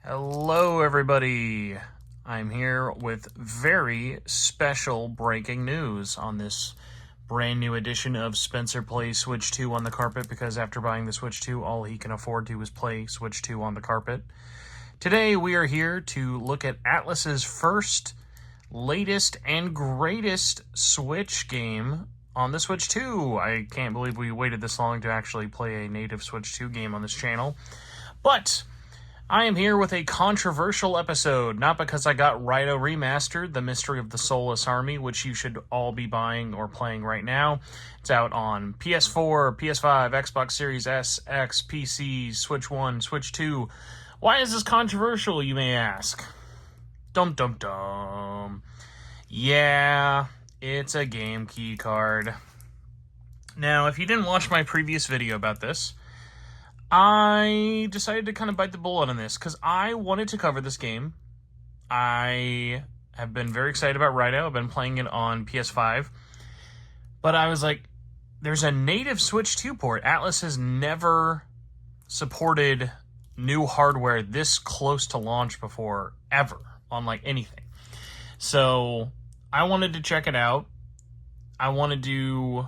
Hello, everybody. I'm here with very special breaking news on this brand new edition of Spencer Plays Switch 2 on the Carpet, because after buying the Switch 2, all he can afford to is play Switch 2 on the carpet. Today, we are here to look at Atlus's first, latest, and greatest Switch game on the Switch 2. I can't believe we waited this long to actually play a native Switch 2 game on this channel. But I am here with a controversial episode, not because I got Raidou Remastered, The Mystery of the Soulless Army, which you should all be buying or playing right now. It's out on PS4, PS5, Xbox Series S, X, PC, Switch 1, Switch 2. Why is this controversial, you may ask? Dum dum dum. Yeah, it's a game key card. Now, if you didn't watch my previous video about this, I decided to kind of bite the bullet on this because I wanted to cover this game. I have been very excited about Raidou. I've been playing it on PS5. But I was like, there's a native Switch 2 port. Atlus has never supported new hardware this close to launch before, ever, on like anything. So I wanted to check it out. I wanted to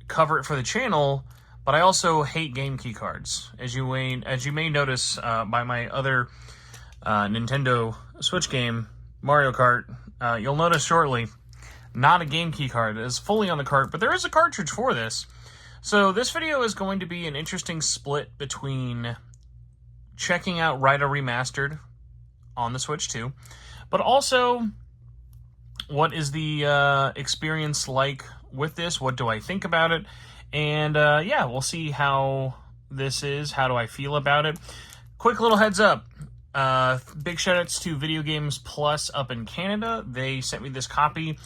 cover it for the channel, but I also hate game key cards. As you may notice by my other Nintendo Switch game, Mario Kart, you'll notice shortly, not a game key card. It is fully on the cart, but there is a cartridge for this. So this video is going to be an interesting split between checking out Raidou Remastered on the Switch 2, but also what is the experience like with this? What do I think about it? And yeah, we'll see how this is. How do I feel about it? Quick little heads up. Big shoutouts to Video Games Plus up in Canada. They sent me this copy.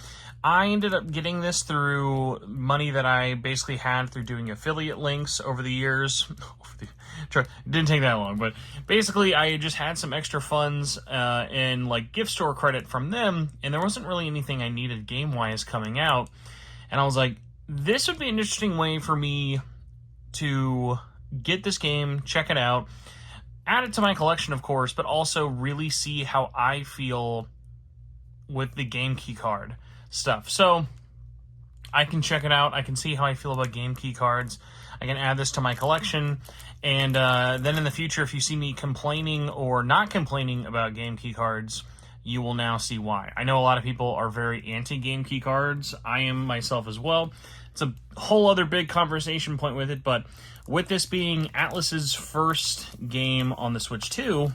I ended up getting this through money that I basically had through doing affiliate links over the years. It didn't take that long, but basically I just had some extra funds and like gift store credit from them, and there wasn't really anything I needed game-wise coming out. And I was like, this would be an interesting way for me to get this game, check it out, add it to my collection, of course, but also really see how I feel with the game key card stuff. So I can check it out. I can see how I feel about game key cards. I can add this to my collection. And then in the future, if you see me complaining or not complaining about game key cards, you will now see why. I know a lot of people are very anti-game key cards. I am myself as well. It's a whole other big conversation point with it, but with this being Atlus's first game on the Switch 2,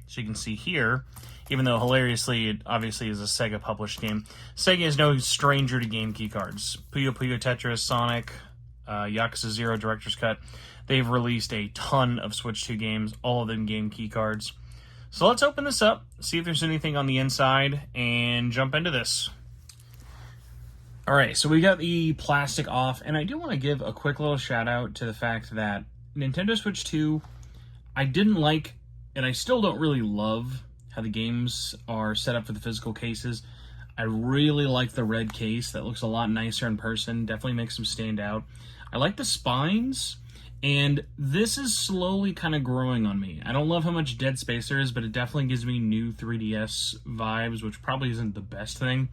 as you can see here, even though hilariously it obviously is a Sega published game, Sega is no stranger to game key cards. Puyo Puyo Tetris, Sonic, Yakuza 0 Director's Cut, they've released a ton of Switch 2 games, all of them game key cards. So let's open this up, see if there's anything on the inside, and jump into this. Alright, so we got the plastic off, and I do want to give a quick little shout out to the fact that Nintendo Switch 2, I didn't like, and I still don't really love, how the games are set up for the physical cases. I really like the red case. That looks a lot nicer in person, definitely makes them stand out. I like the spines. And this is slowly kind of growing on me. I don't love how much dead space there is, but it definitely gives me new 3DS vibes, which probably isn't the best thing.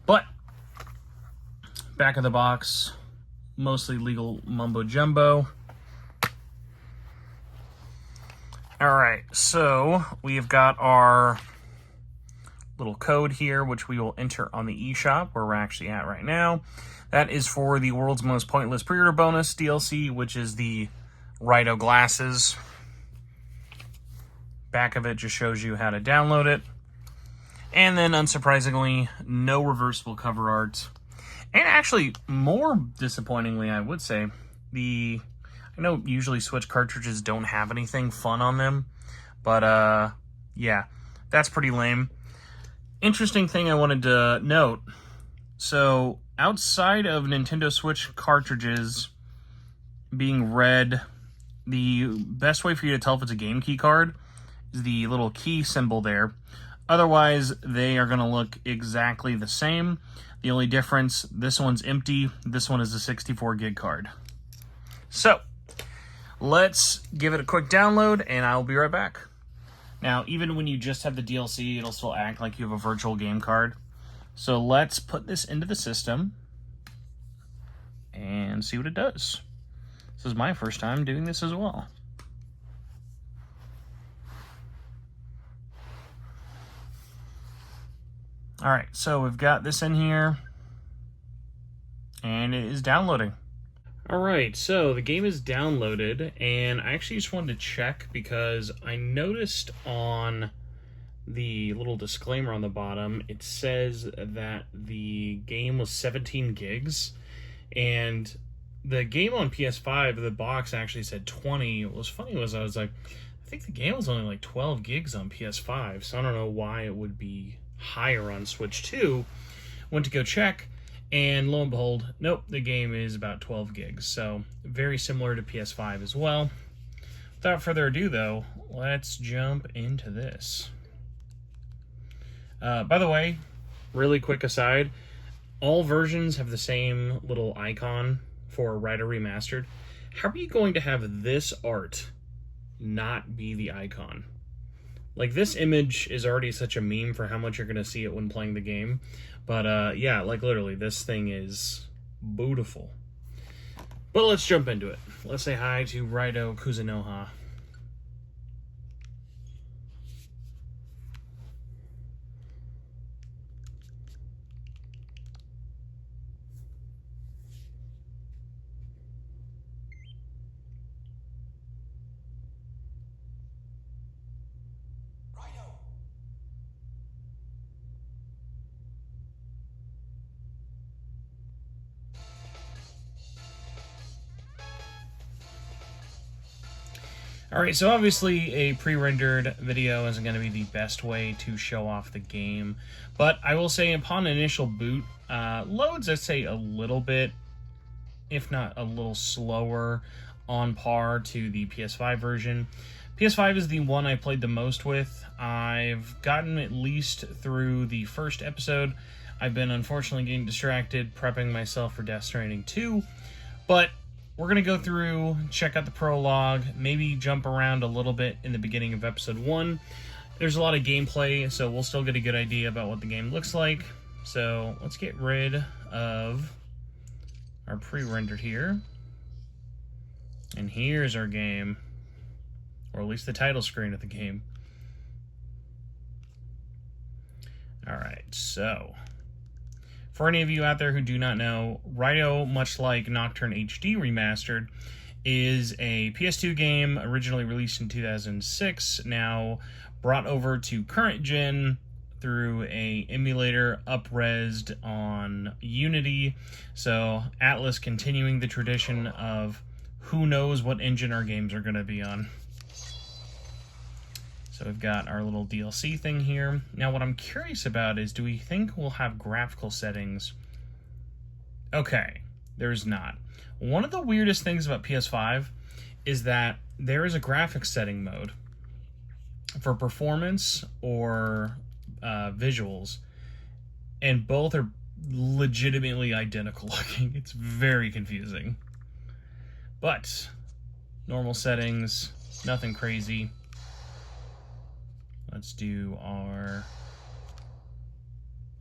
But, back of the box, mostly legal mumbo-jumbo. Alright, so we've got our little code here, which we will enter on the eShop, where we're actually at right now. That is for the World's Most Pointless Pre-Order Bonus DLC, which is the Raidou glasses. Back of it just shows you how to download it. And then, unsurprisingly, no reversible cover art. And actually, more disappointingly, I would say, I know usually Switch cartridges don't have anything fun on them, but yeah, that's pretty lame. Interesting thing I wanted to note. So, outside of Nintendo Switch cartridges being red, the best way for you to tell if it's a game key card is the little key symbol there. Otherwise, they are going to look exactly the same. The only difference, this one's empty, this one is a 64 gig card. So, let's give it a quick download, and I'll be right back. Now, even when you just have the DLC, it'll still act like you have a virtual game card. So let's put this into the system and see what it does. This is my first time doing this as well. Alright, so we've got this in here, and it is downloading. Alright, so the game is downloaded, and I actually just wanted to check because I noticed on the little disclaimer on the bottom, it says that the game was 17 gigs, and the game on PS5, the box actually said 20. What was funny was I was like, I think the game was only like 12 gigs on PS5, so I don't know why it would be higher on Switch 2. Went to go check, and lo and behold, nope, the game is about 12 gigs, so very similar to PS5 as well. Without further ado, though, let's jump into this. By the way, really quick aside, all versions have the same little icon for Raidou Remastered. How are you going to have this art not be the icon? Like, this image is already such a meme for how much you're going to see it when playing the game. But, yeah, like, literally, this thing is beautiful. But let's jump into it. Let's say hi to Raidou Kuzunoha. Alright, so obviously a pre-rendered video isn't going to be the best way to show off the game, but I will say upon initial boot, loads, I'd say, a little bit, if not a little slower, on par to the PS5 version. PS5 is the one I played the most with. I've gotten at least through the first episode. I've been unfortunately getting distracted prepping myself for Death Stranding 2, but we're going to go through, check out the prologue, maybe jump around a little bit in the beginning of episode 1. There's a lot of gameplay, so we'll still get a good idea about what the game looks like. So let's get rid of our pre-rendered here. And here's our game, or at least the title screen of the game. Alright, so for any of you out there who do not know, Raidou, much like Nocturne HD Remastered, is a PS2 game originally released in 2006, now brought over to current gen through a emulator up-resed on Unity. So Atlas continuing the tradition of who knows what engine our games are going to be on. So we've got our little DLC thing here. Now what I'm curious about is, do we think we'll have graphical settings? Okay, there's not. One of the weirdest things about PS5 is that there is a graphics setting mode for performance or visuals, and both are legitimately identical looking. It's very confusing. But normal settings, nothing crazy. Let's do our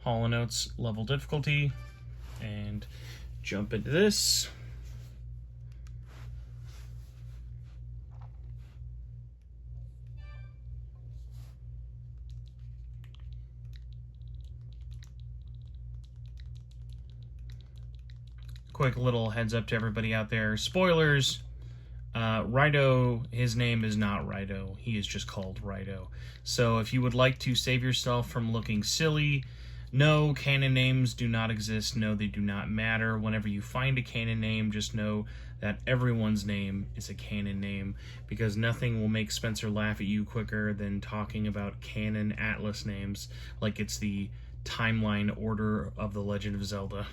Hollow Notes level difficulty and jump into this. Quick little heads up to everybody out there. Spoilers. Raidou, his name is not Raidou. He is just called Raidou. So if you would like to save yourself from looking silly, no, canon names do not exist. No, they do not matter. Whenever you find a canon name, just know that everyone's name is a canon name, because nothing will make Spencer laugh at you quicker than talking about canon Atlas names like it's the timeline order of The Legend of Zelda.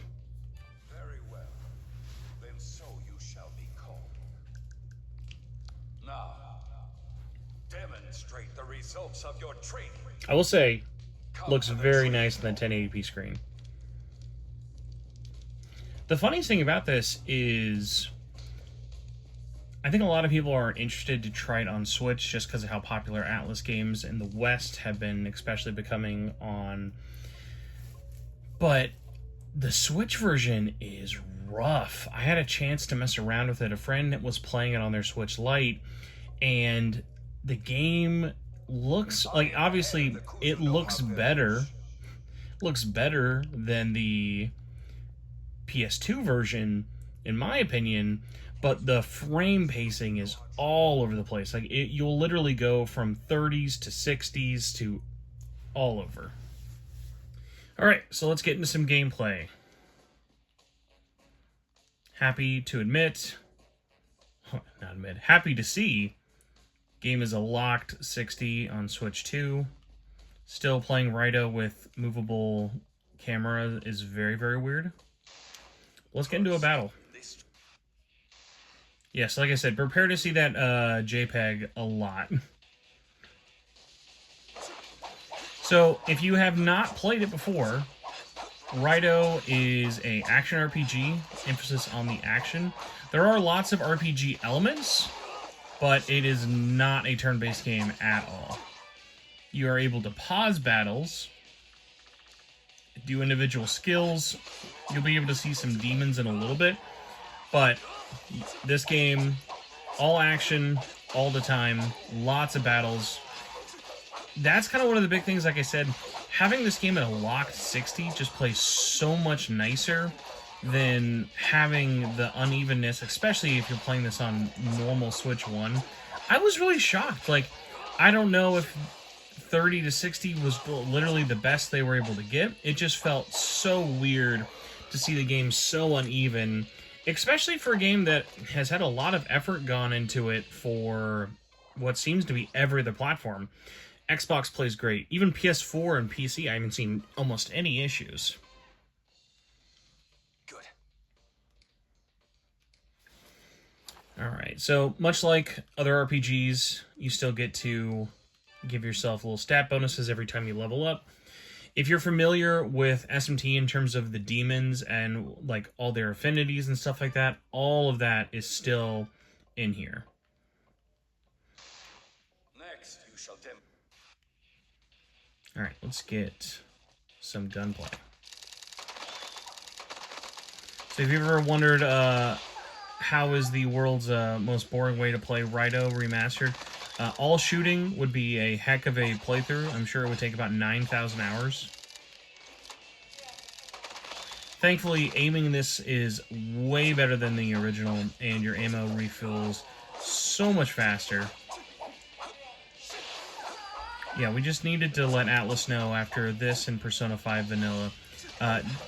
Demonstrate the results of your training. I will say, looks very nice on the 1080p screen. The funniest thing about this is I think a lot of people are interested to try it on Switch just because of how popular Atlas games in the West have been, especially becoming on. But the Switch version is rough. I had a chance to mess around with it. A friend was playing it on their Switch Lite, and the game looks like, obviously, it looks better. Looks better than the PS2 version, in my opinion, but the frame pacing is all over the place. Like, you'll literally go from 30s to 60s to all over. Alright, so let's get into some gameplay. Happy to see, game is a locked 60 on Switch 2. Still playing Raidou with movable camera is very, very weird. Let's get into a battle. Yes, like I said, prepare to see that JPEG a lot. So, if you have not played it before, Raidou is a action RPG, emphasis on the action. There are lots of RPG elements, but it is not a turn-based game at all. You are able to pause battles, do individual skills. You'll be able to see some demons in a little bit, but this game, all action, all the time, lots of battles. That's kind of one of the big things, like I said, having this game at a locked 60 just plays so much nicer than having the unevenness, especially if you're playing this on normal Switch 1. I was really shocked. Like, I don't know if 30 to 60 was literally the best they were able to get. It just felt so weird to see the game so uneven, especially for a game that has had a lot of effort gone into it for what seems to be every other platform. Xbox plays great. Even PS4 and PC, I haven't seen almost any issues. Good. Alright, so much like other RPGs, you still get to give yourself little stat bonuses every time you level up. If you're familiar with SMT in terms of the demons and like all their affinities and stuff like that, all of that is still in here. Next, you shall Alright, let's get some gunplay. So if you've ever wondered how is the world's most boring way to play Raidou Remastered, all shooting would be a heck of a playthrough. I'm sure it would take about 9,000 hours. Thankfully, aiming in this is way better than the original, and your ammo refills so much faster. Yeah, we just needed to let Atlas know after this and Persona 5 Vanilla,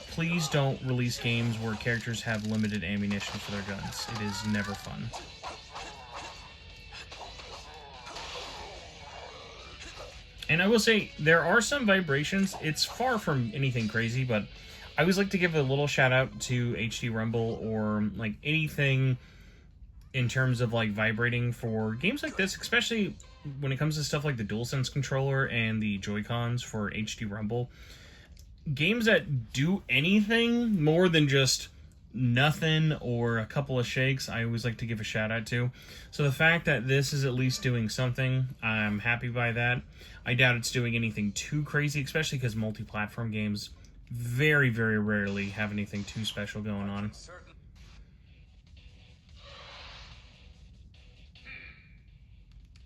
please don't release games where characters have limited ammunition for their guns. It is never fun. And I will say, there are some vibrations. It's far from anything crazy, but I always like to give a little shout out to HD Rumble or like anything in terms of like vibrating for games like this, especially when it comes to stuff like the DualSense controller and the Joy-Cons for HD Rumble. Games that do anything more than just nothing or a couple of shakes, I always like to give a shout out to. So the fact that this is at least doing something, I'm happy by that. I doubt it's doing anything too crazy, especially because multi-platform games very, very rarely have anything too special going on.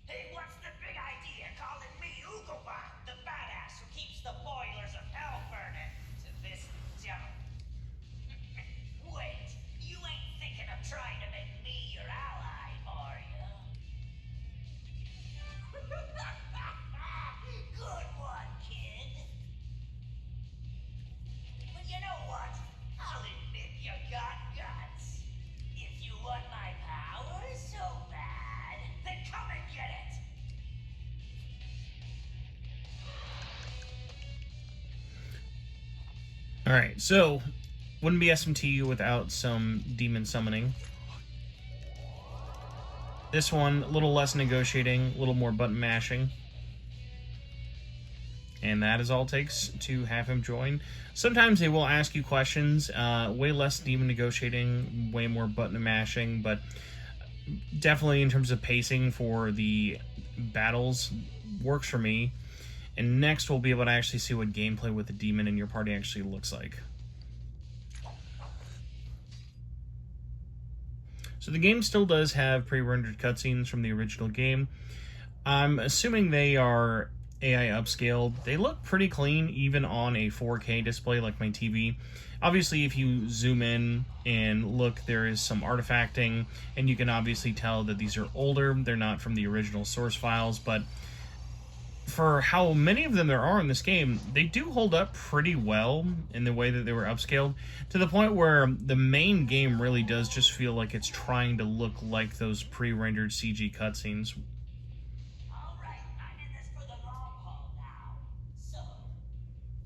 Hey, what's the big idea calling me Ugobot, the badass who keeps the boilers of hell burning to this jump? Wait, you ain't thinking of trying to make me your ally, are you? Good one, kid. But you know what? I'll admit you got guts. If you want my power so bad, then come and get it. Alright, so wouldn't be SMT without some demon summoning. This one, a little less negotiating, a little more button mashing. And that is all it takes to have him join. Sometimes they will ask you questions, way less demon negotiating, way more button mashing, but definitely in terms of pacing for the battles works for me. And next we'll be able to actually see what gameplay with the demon in your party actually looks like. So the game still does have pre-rendered cutscenes from the original game. I'm assuming they are AI upscaled. They look pretty clean even on a 4K display like my TV. Obviously, if you zoom in and look, there is some artifacting, and you can obviously tell that these are older. They're not from the original source files, but for how many of them there are in this game, they do hold up pretty well in the way that they were upscaled, to the point where the main game really does just feel like it's trying to look like those pre-rendered CG cutscenes. Alright, I'm in this for the long haul now. So,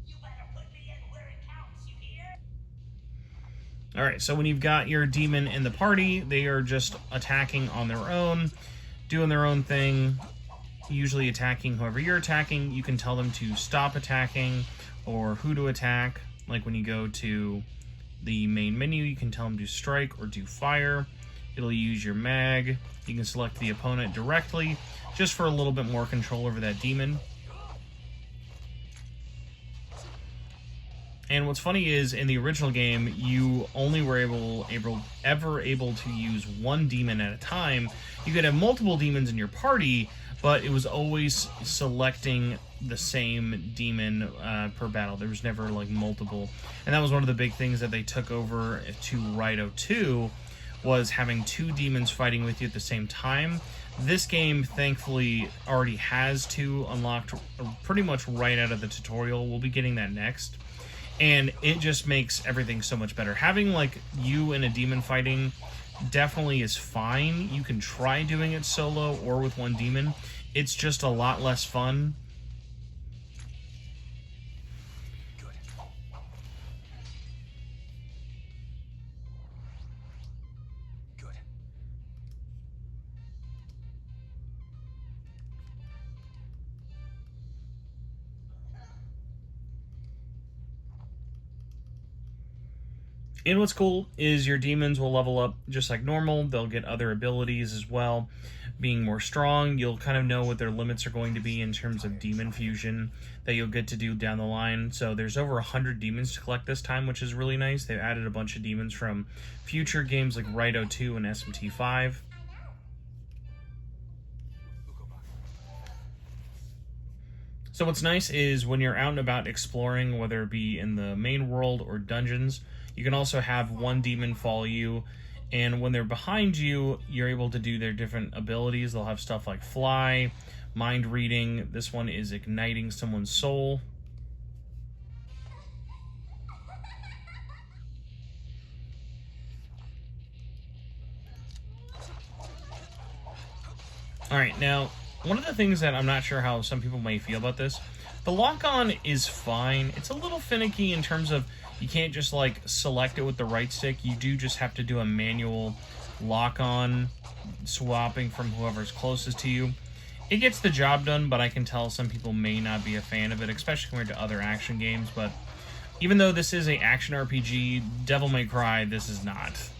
you better put me in where it counts, you hear? Alright, so when you've got your demon in the party, they are just attacking on their own, doing their own thing, usually attacking whoever you're attacking. You can tell them to stop attacking or who to attack. Like when you go to the main menu, you can tell them to strike or do fire. It'll use your mag. You can select the opponent directly just for a little bit more control over that demon. And what's funny is, in the original game, you only were ever able to use one demon at a time. You could have multiple demons in your party, but it was always selecting the same demon per battle. There was never, like, multiple. And that was one of the big things that they took over to Raidou 2, was having two demons fighting with you at the same time. This game, thankfully, already has two unlocked pretty much right out of the tutorial. We'll be getting that next. And it just makes everything so much better. Having, like, you and a demon fighting definitely is fine. You can try doing it solo or with one demon. It's just a lot less fun. Good. Good. And what's cool is your demons will level up just like normal. They'll get other abilities as well. Being more strong, you'll kind of know what their limits are going to be in terms of demon fusion that you'll get to do down the line. So there's over 100 demons to collect this time, which is really nice. They've added a bunch of demons from future games like Raidou 2 and SMT5. So what's nice is when you're out and about exploring, whether it be in the main world or dungeons, you can also have one demon follow you, and when they're behind you, you're able to do their different abilities. They'll have stuff like fly, mind reading. This one is igniting someone's soul. Alright, now, one of the things that I'm not sure how some people may feel about this, the lock-on is fine. It's a little finicky in terms of you can't just, like, select it with the right stick. You do just have to do a manual lock-on, swapping from whoever's closest to you. It gets the job done, but I can tell some people may not be a fan of it, especially compared to other action games. But even though this is an action RPG, Devil May Cry, this is not.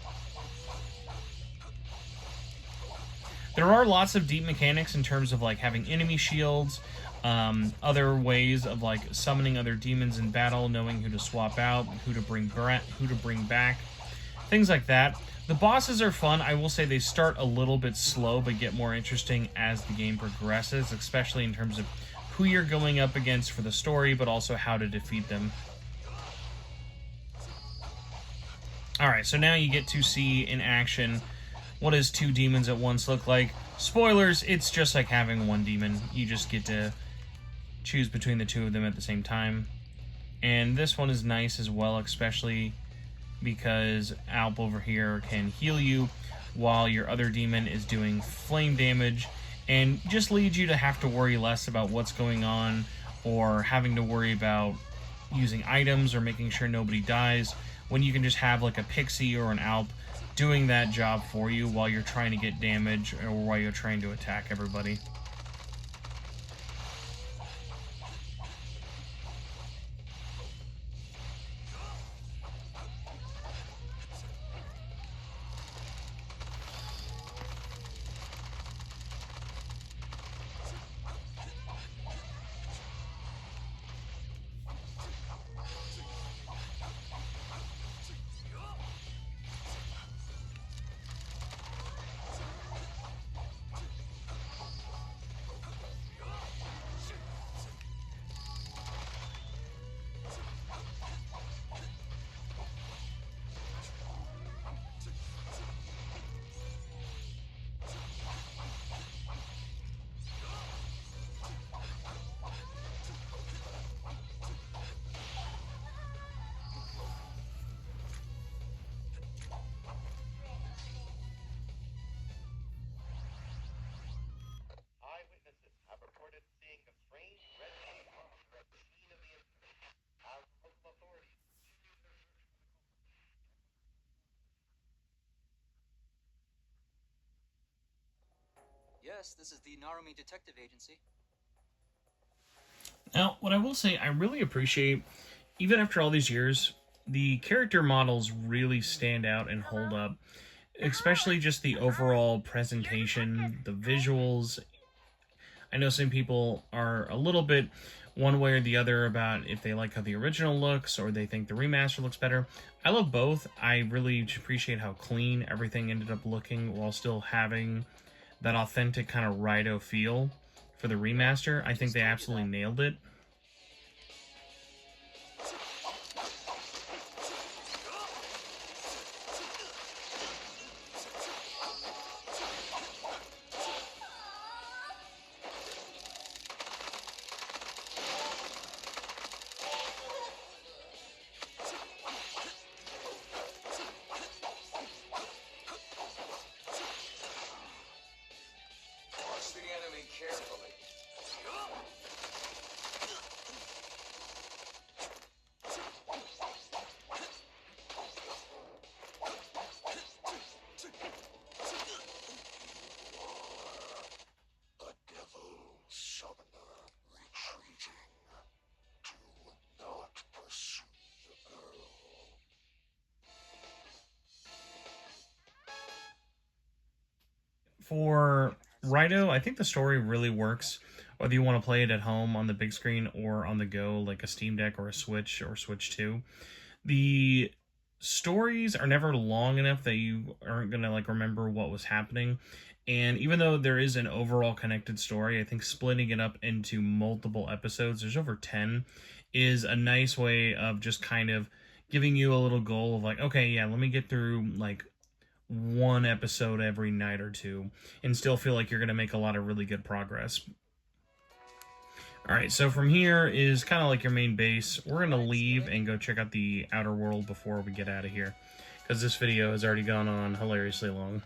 There are lots of deep mechanics in terms of, like, having enemy shields, other ways of, like, summoning other demons in battle, knowing who to swap out, who to bring back, things like that. The bosses are fun. I will say they start a little bit slow, but get more interesting as the game progresses, especially in terms of who you're going up against for the story, but also how to defeat them. Alright, so now you get to see in action what does two demons at once look like. Spoilers, it's just like having one demon. You just get to choose between the two of them at the same time. And this one is nice as well, especially because Alp over here can heal you while your other demon is doing flame damage, and just leads you to have to worry less about what's going on or having to worry about using items or making sure nobody dies, when you can just have like a pixie or an Alp doing that job for you while you're trying to get damage or while you're trying to attack everybody. Yes, this is the Narumi Detective Agency. Now, what I will say, I really appreciate, even after all these years, the character models really stand out and hold up. Especially just the overall presentation, the visuals. I know some people are a little bit one way or the other about if they like how the original looks or they think the remaster looks better. I love both. I really appreciate how clean everything ended up looking while still having that authentic kind of Raidou feel for the remaster. I think they absolutely nailed it. Watch the enemy carefully. A devil summoner retreating. Do not pursue the Earl. For Raidou, I think the story really works, whether you want to play it at home on the big screen or on the go, like a Steam Deck or a Switch or Switch 2. The stories are never long enough that you aren't going to like remember what was happening. And even though there is an overall connected story, I think splitting it up into multiple episodes, there's over 10, is a nice way of just kind of giving you a little goal of like, okay, yeah, let me get through like one episode every night or two and still feel like you're going to make a lot of really good progress. Alright, so from here is kind of like your main base. We're going to leave and go check out the outer world before we get out of here, because this video has already gone on hilariously long.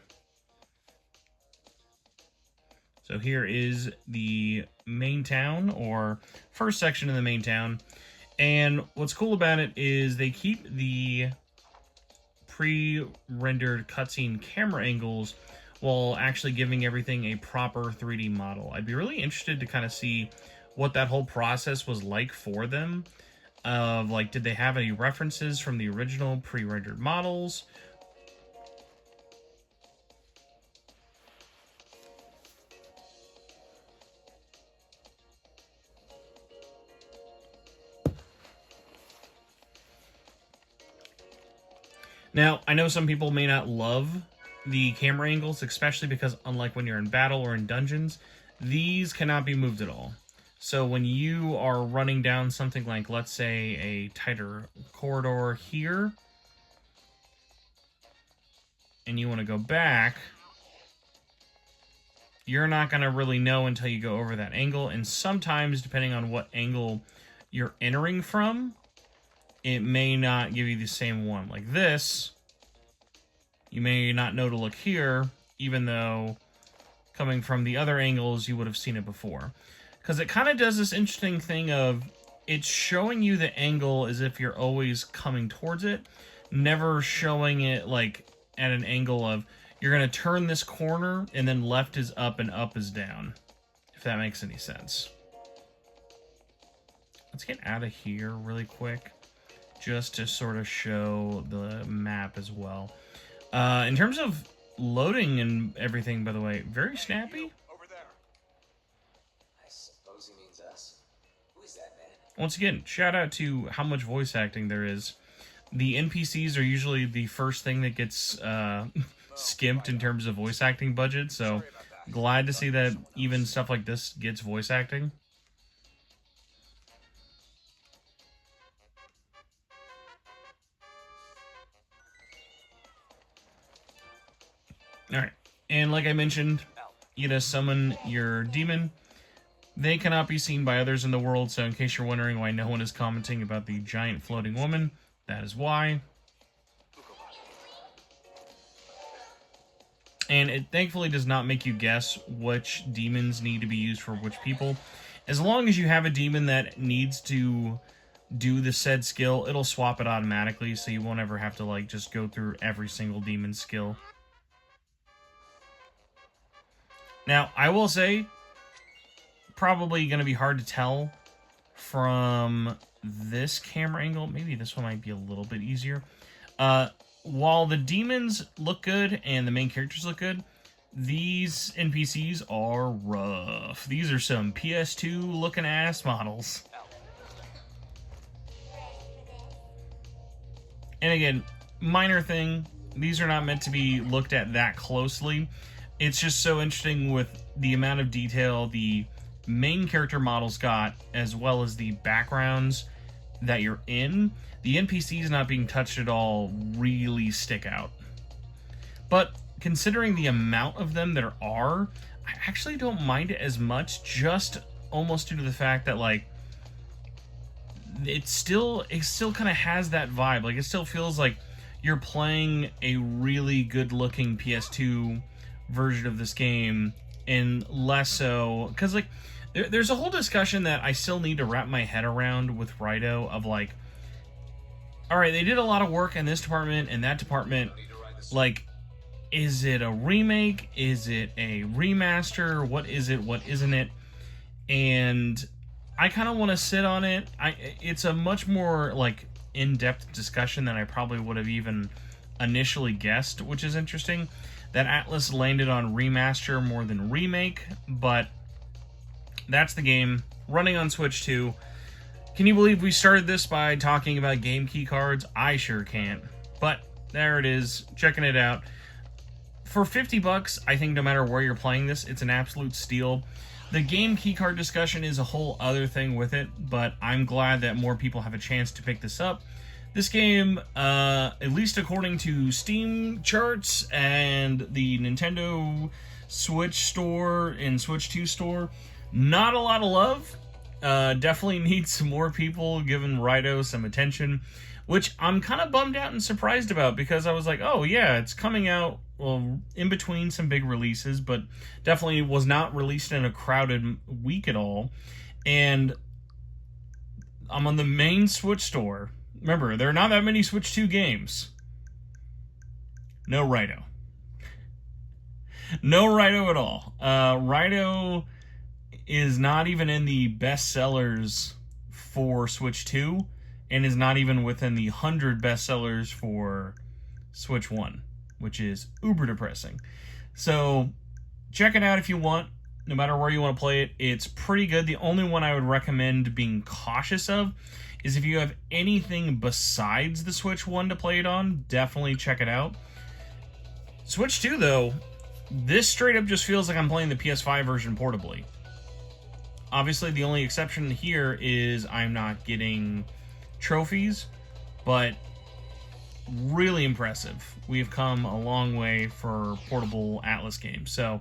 So here is the main town, or first section of the main town. And what's cool about it is they keep the pre-rendered cutscene camera angles while actually giving everything a proper 3D model. I'd be really interested to kind of see what that whole process was like for them. Like, did they have any references from the original pre-rendered models? Now, I know some people may not love the camera angles, especially because unlike when you're in battle or in dungeons, these cannot be moved at all. So when you are running down something like, let's say, a tighter corridor here, and you want to go back, you're not going to really know until you go over that angle. And sometimes, depending on what angle you're entering from, it may not give you the same one. Like this, you may not know to look here, even though coming from the other angles, you would have seen it before. Because it kind of does this interesting thing of, it's showing you the angle as if you're always coming towards it, never showing it like at an angle of, you're going to turn this corner, and then left is up and up is down, if that makes any sense. Let's get out of here really quick, just to sort of show the map as well. In terms of loading and everything, by the way, very snappy. Over there. I suppose he means us. Who is that man? Once again, shout out to how much voice acting there is. The NPCs are usually the first thing that gets skimped in terms of voice acting budget, so glad to see that even stuff like this gets voice acting. Alright, and like I mentioned, you gotta summon your demon. They cannot be seen by others in the world, so in case you're wondering why no one is commenting about the giant floating woman, that is why. And it thankfully does not make you guess which demons need to be used for which people. As long as you have a demon that needs to do the said skill, it'll swap it automatically, so you won't ever have to like just go through every single demon skill. Now, I will say, probably going to be hard to tell from this camera angle. Maybe this one might be a little bit easier. While the demons look good and the main characters look good, these NPCs are rough. These are some PS2 looking ass models. And again, minor thing, these are not meant to be looked at that closely. It's just so interesting with the amount of detail the main character models got, as well as the backgrounds that you're in. The NPCs not being touched at all really stick out. But considering the amount of them there are, I actually don't mind it as much, just almost due to the fact that, like, it still kind of has that vibe. Like, it still feels like you're playing a really good looking PS2 version of this game, and less so, because, like, there's a whole discussion that I still need to wrap my head around with Raidou of, like, all right, they did a lot of work in this department and that department. Like, is it a remake? Is it a remaster? What is it? What isn't it? And I kind of want to sit on it. It's a much more, like, in-depth discussion than I probably would have even initially guessed, which is interesting. That Atlas landed on remaster more than remake, but that's the game. Running on Switch 2. Can you believe we started this by talking about game key cards? I sure can't. But there it is. Checking it out. For $50, I think no matter where you're playing this, it's an absolute steal. The game keycard discussion is a whole other thing with it, but I'm glad that more people have a chance to pick this up. This game, at least according to Steam charts and the Nintendo Switch store and Switch 2 store, not a lot of love. Definitely needs some more people giving Raidou some attention, which I'm kind of bummed out and surprised about, because I was like, oh yeah, it's coming out, well, in between some big releases, but definitely was not released in a crowded week at all. And I'm on the main Switch store. Remember, there are not that many Switch 2 games. No Raidou. No Raidou at all. Raidou is not even in the best sellers for Switch 2, and is not even within the 100 best sellers for Switch 1, which is uber depressing. So check it out if you want, no matter where you want to play it. It's pretty good. The only one I would recommend being cautious of is if you have anything besides the Switch 1 to play it on, definitely check it out. Switch 2, though, this straight up just feels like I'm playing the PS5 version portably. Obviously, the only exception here is I'm not getting trophies, but really impressive. We've come a long way for portable Atlas games. So,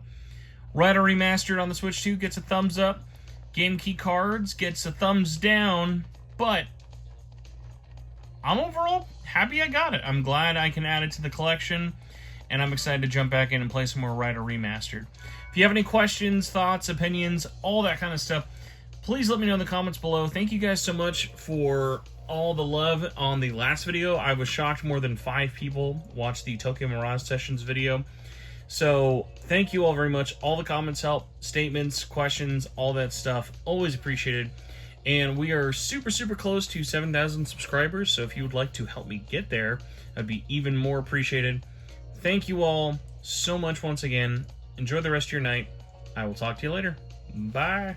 Raidou Remastered on the Switch 2 gets a thumbs up. Game Key Cards gets a thumbs down, but I'm overall happy I got it. I'm glad I can add it to the collection, and I'm excited to jump back in and play some more Raidou Remastered. If you have any questions, thoughts, opinions, all that kind of stuff, please let me know in the comments below. Thank you guys so much for all the love on the last video. I was shocked more than 5 people watched the Tokyo Mirage Sessions video. So thank you all very much. All the comments help, statements, questions, all that stuff. Always appreciated. And we are super, super close to 7,000 subscribers. So if you would like to help me get there, that'd be even more appreciated. Thank you all so much once again. Enjoy the rest of your night. I will talk to you later. Bye.